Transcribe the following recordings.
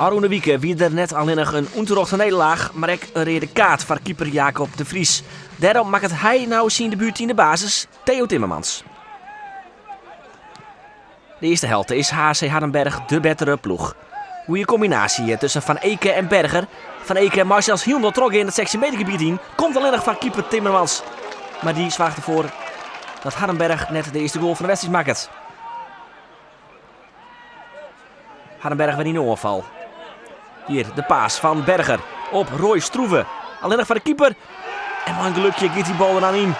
Arone Wieke wie er net alleen nog een onterechte nederlaag, maar ook een rode kaart voor keeper Jacob de Vries. Daarom maakt hij nou zijn debuut in de basis, Theo Timmermans. De eerste helft is HC Hardenberg de betere ploeg. Goeie combinatie tussen Van Eke en Berger. Van Eke maar zelfs heel trok in het 16 meter gebied in. Komt alleen nog van keeper Timmermans. Maar die zwaagt ervoor dat Hardenberg net de eerste goal van de wedstrijd maakt. Hardenberg weer in de oorval. Hier de paas van Berger op Roy Stroeve. Alleen nog van de keeper. En maar een gelukje gaat die bal er aan in.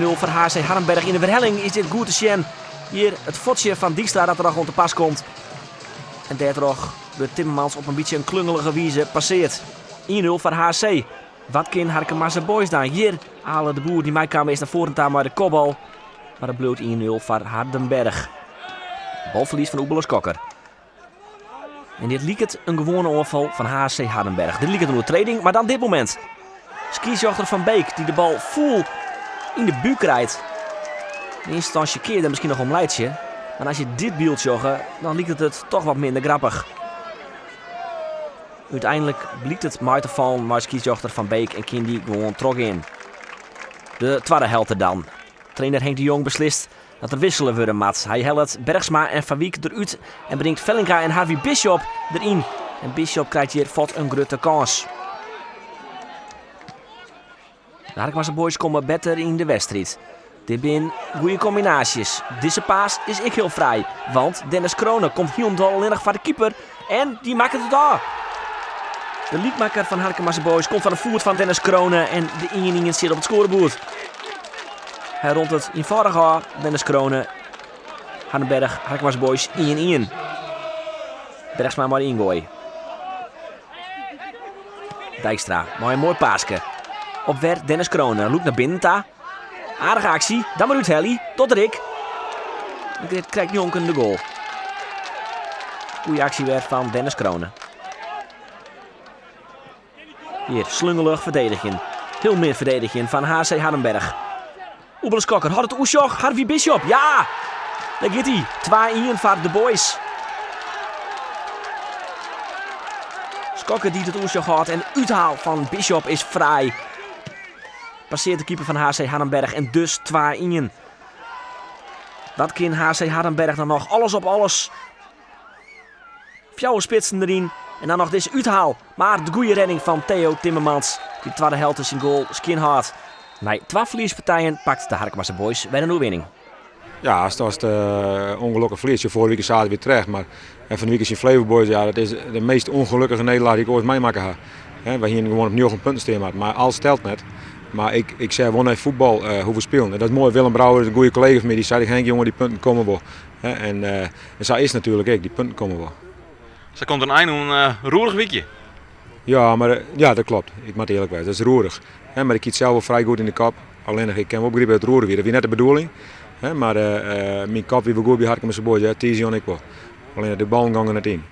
1-0 voor HC Hardenberg. In de verhelling is dit goed te zien. Hier het fotje van Dijkstra dat er nog rond de pas komt. En daar toch de Timmermans op een beetje een klungelige wijze passeert. 1-0 voor HC. Wat kan Harkemasse Boys dan? Hier halen de boer die mij kwam is naar vorentaan maar de kopbal. Maar het bloot 1-0 voor Hardenberg. Balverlies van Oebelos Kokker. En dit liep het een gewone oorval van HC Hardenberg. Dit liep het een overtreding, maar dan dit moment. Skiesjochter van Beek die de bal vol in de buik krijgt. In eerste instantie keerde misschien nog om Leidje. Maar als je dit beeld joggen, dan liep het toch wat minder grappig. Uiteindelijk blikt het maar te vallen, maar skiesjochter van Beek en Kindy gewoon trok in. De tweede helft dan. Trainer Henk de Jong beslist dat er wisselen worden mat. Hij helpt Bergsma en Van Wiek eruit en brengt Vellinga en Harvey Bishop erin. En Bishop krijgt hier vast een grote kans. De Harkemasse Boys komen beter in de wedstrijd. Dit zijn goede combinaties. Deze paas is ik heel vrij. Want Dennis Kronen komt heel alleen van de keeper. En die maakt het daar. De liedmaker van Harkemasse Boys komt van de voet van Dennis Kronen. En de injeningen zit op het scorebord. Hij rond het eenvoudig aan. Dennis Kronen. Hardenberg, Harkemasse Boys 1-1. Bergsma maar ingooi. Dijkstra, maar een mooi paasje. Op weg Dennis Kronen. Loek naar binnen ta. Aardige actie. Dan maar uit Helly. Tot Rick. Dit krijgt Jonken de goal. Goeie actie weer van Dennis Kronen. Hier slungelig verdedigen. Heel meer verdedigen van HC Hardenberg. Oebelos Kokker had het Oesjog. Harvey Bishop. Ja! Daar gaat hij. 2-1 voor de boys. Skokker die het Oesjog had en uithaal van Bishop is vrij. Passeert de keeper van HC Hardenberg en dus 2-1. Dat kan HC Hardenberg dan nog alles op alles. Fjouwe spitsen erin. En dan nog deze uithaal. Maar de goede redding van Theo Timmermans. Die tweede helft is in goal. Skinhard. Nee, 12 verliespartijen pakt de Harkemasse Boys weer een overwinning. Ja, als het ongelukkig verlies. Je vorige week zaten weer terecht. Maar van de week is in Flevo Boys. Ja, dat is de meest ongelukkige nederlaag die ik ooit meemaken heb. Wij hier gewoon opnieuw een punten staan. Maar alles telt net. Maar ik zei gewoon even voetbal hoe we spelen. En dat is mooi. Willem Brouwer, een goede collega van mij, die zei: Henk, jongen, die punten komen wel. En zo is natuurlijk ook, die punten komen wel. Ze komt een einde een roerig weekje. Ja, maar ja, dat klopt. Ik moet eerlijk zijn, dat is roerig. Maar ik kiet zelf wel vrij goed in de kop. Alleen ik kan wel begrijpen het roeren weer. Dat is net de bedoeling. Maar mijn kop wie we goed bij Harkemasse Boys, Tizi en ik wel. Alleen de bal gangen net in.